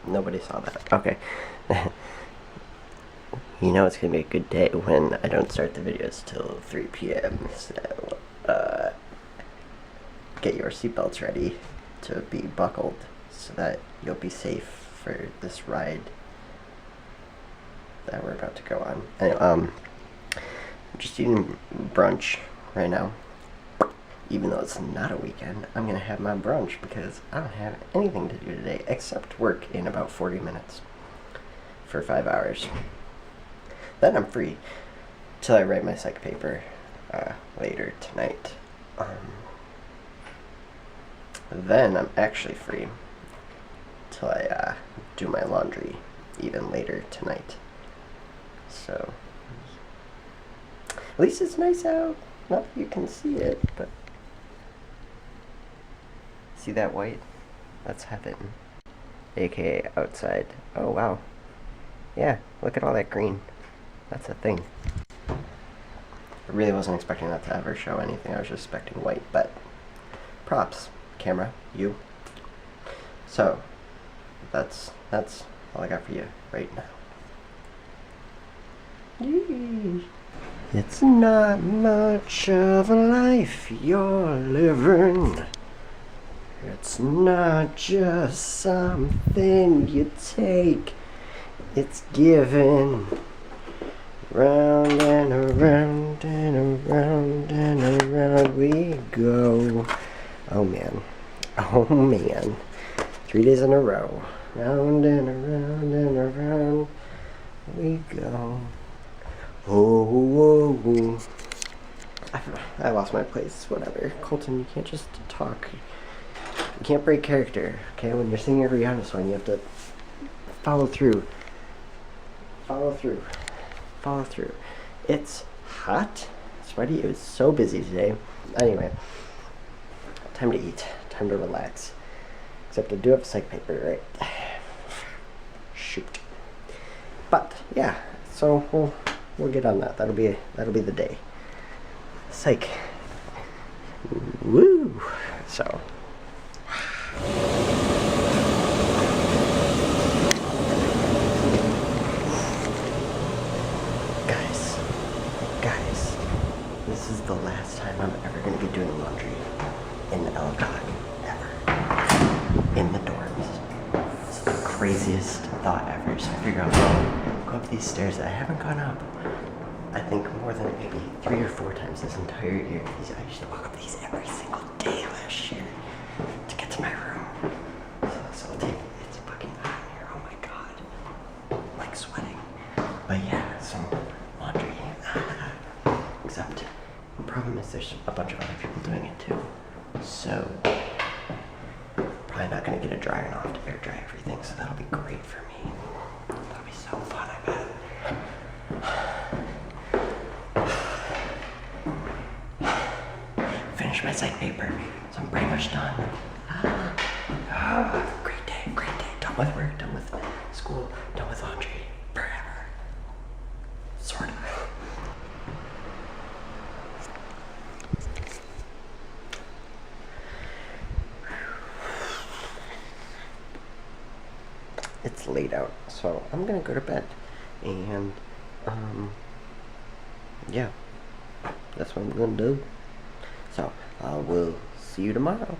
Nobody saw that. Okay. You know it's gonna be a good day when I don't start the videos till 3 p.m. So, get your seatbelts ready to be buckled so that you'll be safe for this ride that we're about to go on. Anyway, I'm just eating brunch right now. Even though it's not a weekend, I'm gonna have my brunch because I don't have anything to do today except work in about 40 minutes for 5 hours. Then I'm free till I write my psych paper later tonight. Then I'm actually free till I do my laundry even later tonight. So at least it's nice out. Not that you can see it, but see that white? That's heaven. AKA outside. Oh wow. Yeah, look at all that green. That's a thing. I really wasn't expecting that to ever show anything. I was just expecting white, but props. Camera, you. So, that's all I got for you right now. Yee. It's not much of a life you're living. It's not just something you take. It's given. Round and around and around and around we go. Oh man. Oh man. 3 days in a row. Round and around and around we go. Oh, whoa, whoa. I lost my place. Whatever. Colton, you can't just talk. You can't break character. Okay, when you're singing a Rihanna song, you have to follow through. Follow through. Follow through. It's hot. Sweaty. It was so busy today. Anyway, time to eat. Time to relax. Except I do have a psych paper, right? Shoot. But yeah, so we'll get on that. That'll be the day. Psych. Woo. So. Guys, this is the last time I'm ever going to be doing laundry in Ellicott, ever. In the dorms. It's the craziest thought ever. So I figure out, go up these stairs that I haven't gone up, I think more than maybe 3 or 4 times this entire year. I used to walk up these every single day last year to get to my room. So it's fucking hot in here. Oh my god. I'm like sweating. But yeah, so laundry. Except the problem is there's a bunch of other people doing it too. So probably not gonna get a dryer and I'll have to air dry everything, so that'll be great for me. That'll be so fun, I bet. Finished my psych paper, so I'm pretty much done. Great day, great day. Done with work, done with school, done with laundry. Forever. Sort of. It's late out, so I'm gonna go to bed. And, yeah, that's what I'm gonna do. So, I will see you tomorrow.